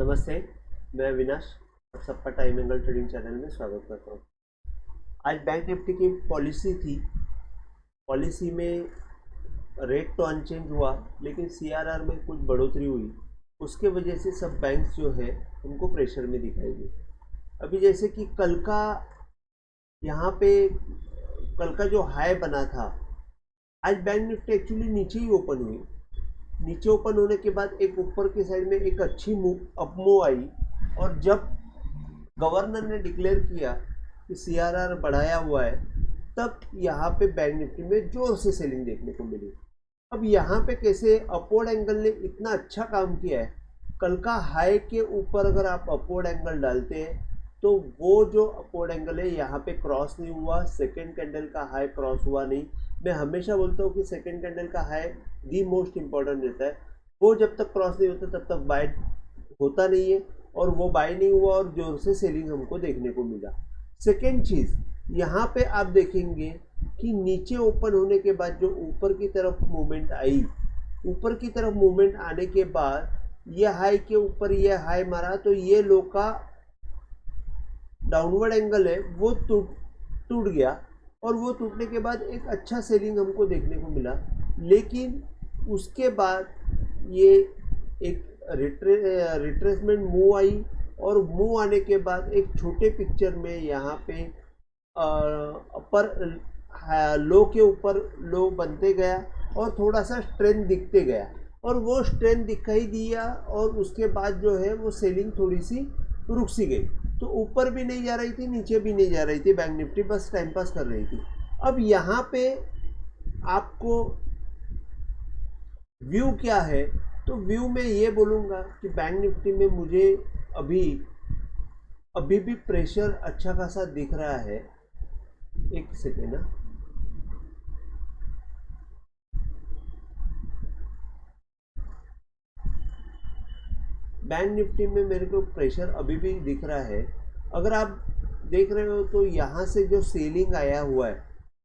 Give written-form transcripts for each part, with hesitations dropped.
नमस्ते, मैं अविनाश। आप सबका टाइम एंगल ट्रेडिंग चैनल में स्वागत करता हूँ। आज बैंक निफ्टी की पॉलिसी थी। पॉलिसी में रेट तो अनचेंज हुआ, लेकिन सीआरआर में कुछ बढ़ोतरी हुई। उसके वजह से सब बैंक्स जो है उनको प्रेशर में दिखाई दी। अभी जैसे कि यहाँ पे कल का जो हाई बना था, आज बैंक निफ्टी एक्चुअली नीचे ही ओपन हुई। नीचे ओपन होने के बाद एक ऊपर की साइड में एक अच्छी अपमूव आई, और जब गवर्नर ने डिक्लेयर किया कि सीआरआर बढ़ाया हुआ है, तब यहाँ पे बैंक निफ्टी में जोर से सेलिंग देखने को मिली। अब यहाँ पे कैसे अपवर्ड एंगल ने इतना अच्छा काम किया है। कल का हाई के ऊपर अगर आप अपवर्ड एंगल डालते हैं तो वो जो अपवर्ड एंगल है यहाँ पे क्रॉस नहीं हुआ। सेकेंड कैंडल का हाई क्रॉस हुआ नहीं। मैं हमेशा बोलता हूँ कि सेकेंड कैंडल का हाई दी मोस्ट इम्पॉर्टेंट रहता है। वो जब तक क्रॉस नहीं होता तब तक बाय होता नहीं है, और वो बाय नहीं हुआ और जोर से सेलिंग हमको देखने को मिला। सेकेंड चीज़, यहाँ पे आप देखेंगे कि नीचे ओपन होने के बाद जो ऊपर की तरफ मूवमेंट आई, ऊपर की तरफ मूवमेंट आने के बाद ये हाई के ऊपर ये हाई मारा, तो ये लो का डाउनवर्ड एंगल है वो टूट गया, और वो टूटने के बाद एक अच्छा सेलिंग हमको देखने को मिला। लेकिन उसके बाद ये एक रिट्रेसमेंट मूव आई, और मूव आने के बाद एक छोटे पिक्चर में यहाँ पे अपर लो के ऊपर लो बनते गया, और थोड़ा सा स्ट्रेंथ दिखते गया, और वो स्ट्रेंथ दिखाई दिया, और उसके बाद जो है वो सेलिंग थोड़ी सी रुक सी गई। तो ऊपर भी नहीं जा रही थी, नीचे भी नहीं जा रही थी, बैंक निफ्टी बस टाइम पास कर रही थी। अब यहाँ पे आपको व्यू क्या है, तो व्यू में ये बोलूँगा कि बैंक निफ्टी में मुझे अभी अभी भी प्रेशर अच्छा खासा दिख रहा है। एक सेकेंड ना, बैंक निफ्टी में मेरे को प्रेशर अभी भी दिख रहा है। अगर आप देख रहे हो तो यहाँ से जो सेलिंग आया हुआ है,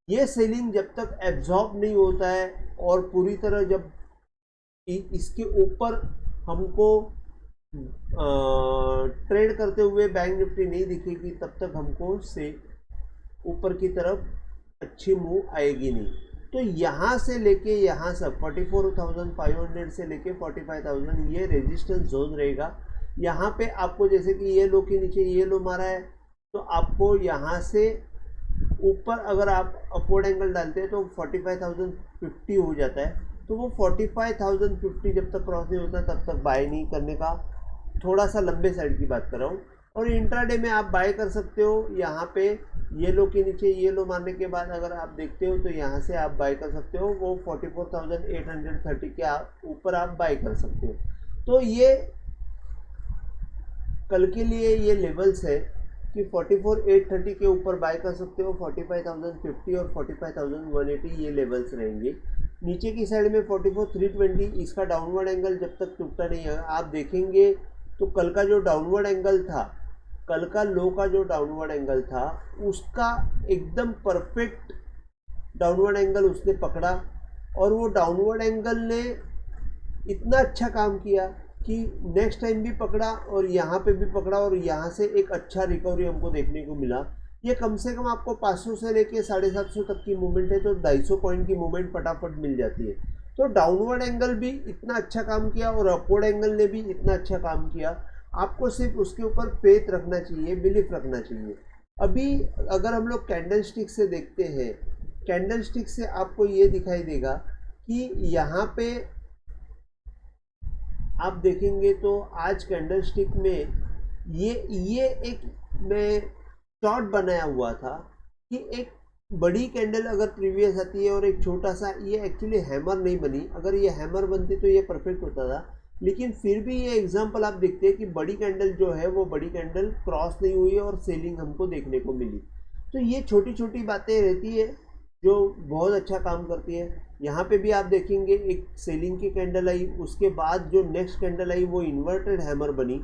ये सेलिंग जब तक एब्जॉर्ब नहीं होता है और पूरी तरह जब इसके ऊपर हमको ट्रेड करते हुए बैंक निफ्टी नहीं दिखेगी, तब तक हमको से ऊपर की तरफ अच्छी मूव आएगी नहीं। तो यहाँ से लेके यहाँ से 44,500 से लेके 45,000 ये रेजिस्टेंस जोन रहेगा। यहाँ पे आपको जैसे कि ये लो के नीचे ये लो मारा है, तो आपको यहाँ से ऊपर अगर आप अपवर्ड एंगल डालते हैं तो 45,050 हो जाता है। तो वो 45,050 जब तक क्रॉस नहीं होता तब तक बाय नहीं करने का, थोड़ा सा लंबे साइड की बात कर रहा हूँ। और इंट्राडे में आप बाय कर सकते हो। यहाँ पे ये लो के नीचे ये लो मारने के बाद अगर आप देखते हो तो यहाँ से आप बाय कर सकते हो। वो 44,830 के ऊपर आप बाय कर सकते हो। तो ये कल के लिए ये लेवल्स है कि 44,830 के ऊपर बाय कर सकते हो। 45,050 और 45,180 ये लेवल्स रहेंगे। नीचे की साइड में 44,320, इसका डाउनवर्ड एंगल जब तक टूटता नहीं है। आप देखेंगे तो कल का जो डाउनवर्ड एंगल था, कल का लो का जो डाउनवर्ड एंगल था, उसका एकदम परफेक्ट डाउनवर्ड एंगल उसने पकड़ा, और वो डाउनवर्ड एंगल ने इतना अच्छा काम किया कि नेक्स्ट टाइम भी पकड़ा और यहाँ पे भी पकड़ा, और यहाँ से एक अच्छा रिकवरी हमको देखने को मिला। ये कम से कम आपको 500 से लेके 750 तक की मूवमेंट है, तो 250 पॉइंट की मूवमेंट फटाफट मिल जाती है। तो डाउनवर्ड एंगल भी इतना अच्छा काम किया और अपवर्ड एंगल ने भी इतना अच्छा काम किया। आपको सिर्फ उसके ऊपर फेथ रखना चाहिए, बिलीफ रखना चाहिए। अभी अगर हम लोग कैंडल स्टिक से देखते हैं, कैंडल स्टिक से आपको ये दिखाई देगा कि यहाँ पे आप देखेंगे तो आज कैंडल स्टिक में ये एक मैं शॉर्ट बनाया हुआ था कि एक बड़ी कैंडल अगर प्रीवियस आती है और एक छोटा सा, ये एक्चुअली हैमर नहीं बनी। अगर ये हैमर बनती तो ये परफेक्ट होता था, लेकिन फिर भी ये एग्जांपल आप देखते हैं कि बड़ी कैंडल जो है वो बड़ी कैंडल क्रॉस नहीं हुई और सेलिंग हमको देखने को मिली। तो ये छोटी छोटी बातें रहती है जो बहुत अच्छा काम करती है। यहाँ पे भी आप देखेंगे एक सेलिंग की कैंडल आई, उसके बाद जो नेक्स्ट कैंडल आई वो इन्वर्टेड हैमर बनी।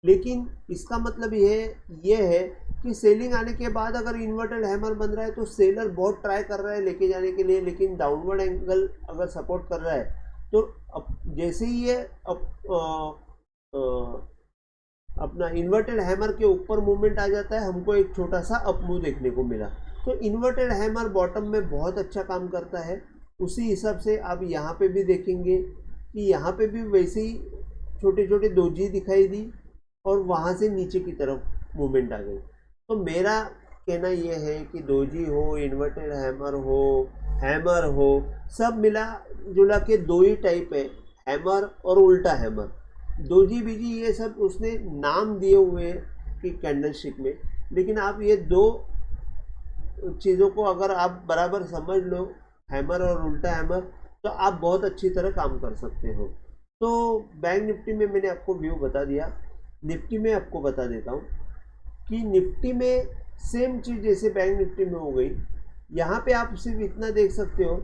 लेकिन इसका मतलब ये है कि सेलिंग आने के बाद अगर इन्वर्टेड हैमर बन रहा है तो सेलर बहुत ट्राई कर रहा है लेके जाने के लिए, लेकिन डाउनवर्ड एंगल अगर सपोर्ट कर रहा है तो अब जैसे ही ये अपना इन्वर्टेड हैमर के ऊपर मूवमेंट आ जाता है, हमको एक छोटा सा अप मूव देखने को मिला। तो इन्वर्टेड हैमर बॉटम में बहुत अच्छा काम करता है। उसी हिसाब से आप यहाँ पे भी देखेंगे कि यहाँ पे भी वैसे ही छोटे छोटे दोजी दिखाई दी और वहाँ से नीचे की तरफ मूवमेंट आ गई। तो मेरा कहना ये है कि दोजी हो, इन्वर्टेड हैमर हो, सब मिला जुला के दो ही टाइप है, हैमर और उल्टा हैमर। दोजी बीजी ये सब उसने नाम दिए हुए हैं कि कैंडलस्टिक में, लेकिन आप ये दो चीज़ों को अगर आप बराबर समझ लो, हैमर और उल्टा हैमर, तो आप बहुत अच्छी तरह काम कर सकते हो। तो बैंक निफ्टी में मैंने आपको व्यू बता दिया। निफ्टी में आपको बता देता हूँ कि निफ्टी में सेम चीज़ जैसे बैंक निफ्टी में हो गई। यहाँ पे आप सिर्फ इतना देख सकते हो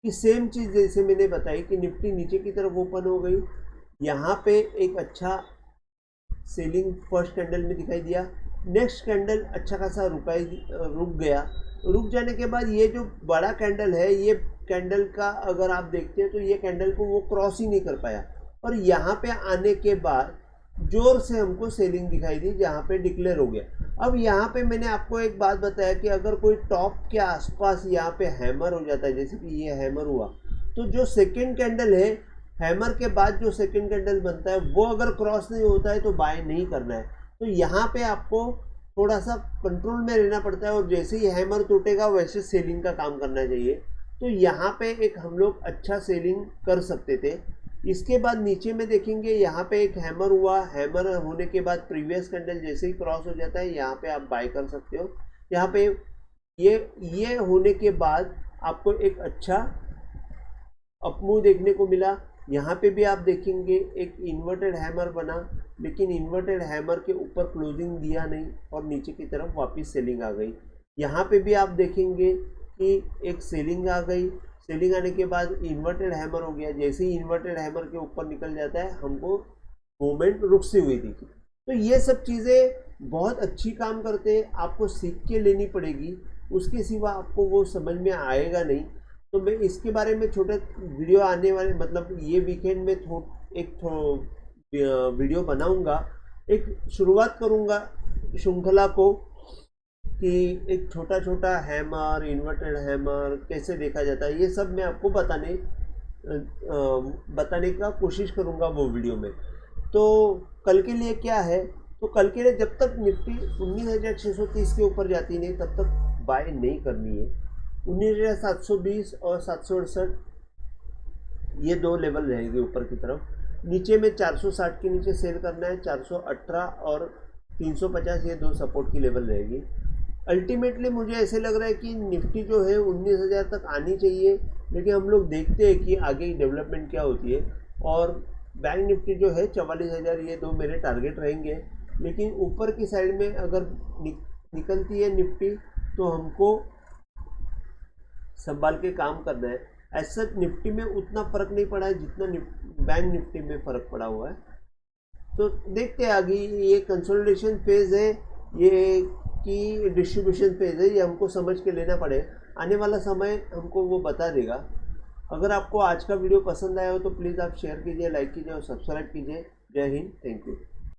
कि सेम चीज़ जैसे मैंने बताई कि निफ्टी नीचे की तरफ ओपन हो गई, यहाँ पे एक अच्छा सेलिंग फर्स्ट कैंडल में दिखाई दिया। नेक्स्ट कैंडल अच्छा खासा रुक गया। रुक जाने के बाद ये जो बड़ा कैंडल है, ये कैंडल का अगर आप देखते हैं तो ये कैंडल को वो क्रॉस ही नहीं कर पाया, और यहाँ पे आने के बाद जोर से हमको सेलिंग दिखाई दी, जहाँ पे डिक्लेयर हो गया। अब यहाँ पे मैंने आपको एक बात बताया कि अगर कोई टॉप के आसपास यहाँ पे हैमर हो जाता है, जैसे कि ये हैमर हुआ, तो जो सेकेंड कैंडल है, हैमर के बाद जो सेकेंड कैंडल बनता है, वो अगर क्रॉस नहीं होता है तो बाय नहीं करना है। तो यहाँ पे आपको थोड़ा सा कंट्रोल में रहना पड़ता है, और जैसे ही हैमर टूटेगा वैसे सेलिंग का काम करना चाहिए। तो यहाँ पे एक हम लोग अच्छा सेलिंग कर सकते थे। इसके बाद नीचे में देखेंगे, यहाँ पे एक हैमर हुआ, हैमर होने के बाद प्रीवियस कैंडल जैसे ही क्रॉस हो जाता है, यहाँ पे आप बाय कर सकते हो। यहाँ पे ये होने के बाद आपको एक अच्छा अपमूव देखने को मिला। यहाँ पे भी आप देखेंगे एक इन्वर्टेड हैमर बना, लेकिन इन्वर्टेड हैमर के ऊपर क्लोजिंग दिया नहीं और नीचे की तरफ वापस सेलिंग आ गई। यहाँ पे भी आप देखेंगे कि एक सेलिंग आ गई, सेलिंग आने के बाद इन्वर्टेड हैमर हो गया। जैसे ही इन्वर्टेड हैमर के ऊपर निकल जाता है, हमको मूवमेंट रुकती हुई दिखी। तो ये सब चीज़ें बहुत अच्छी काम करते हैं, आपको सीख के लेनी पड़ेगी, उसके सिवा आपको वो समझ में आएगा नहीं। तो मैं इसके बारे में छोटे वीडियो आने वाले, मतलब ये वीकेंड में एक वीडियो बनाऊंगा, एक शुरुआत करूंगा श्रृंखला को कि एक छोटा छोटा हैमर, इन्वर्टेड हैमर कैसे देखा जाता है, ये सब मैं आपको बताने का कोशिश करूंगा वो वीडियो में। तो कल के लिए क्या है, तो कल के लिए जब तक निफ्टी 19,630 के ऊपर जाती नहीं, तब तक बाय नहीं करनी है। 19,720 और 768 ये दो लेवल रहेंगे ऊपर की तरफ। नीचे में 460 के नीचे सेल करना है, 418 और 350 ये दो सपोर्ट की लेवल रहेगी। अल्टीमेटली मुझे ऐसे लग रहा है कि निफ्टी जो है 19,000 तक आनी चाहिए, लेकिन हम लोग देखते हैं कि आगे की डेवलपमेंट क्या होती है। और बैंक निफ्टी जो है 44,000, ये दो मेरे टारगेट रहेंगे। लेकिन ऊपर की साइड में अगर निकलती है निफ्टी, तो हमको संभाल के काम करना है। ऐसा निफ्टी में उतना फ़र्क नहीं पड़ा है जितना बैंक निफ्टी में फ़र्क पड़ा हुआ है। तो देखते हैं आगे, ये कंसोलिडेशन फेज़ है, ये की डिस्ट्रीब्यूशन फेज़ है, ये हमको समझ के लेना पड़े। आने वाला समय हमको वो बता देगा। अगर आपको आज का वीडियो पसंद आया हो तो प्लीज़ आप शेयर कीजिए, लाइक कीजिए और सब्सक्राइब कीजिए। जय हिंद, थैंक यू।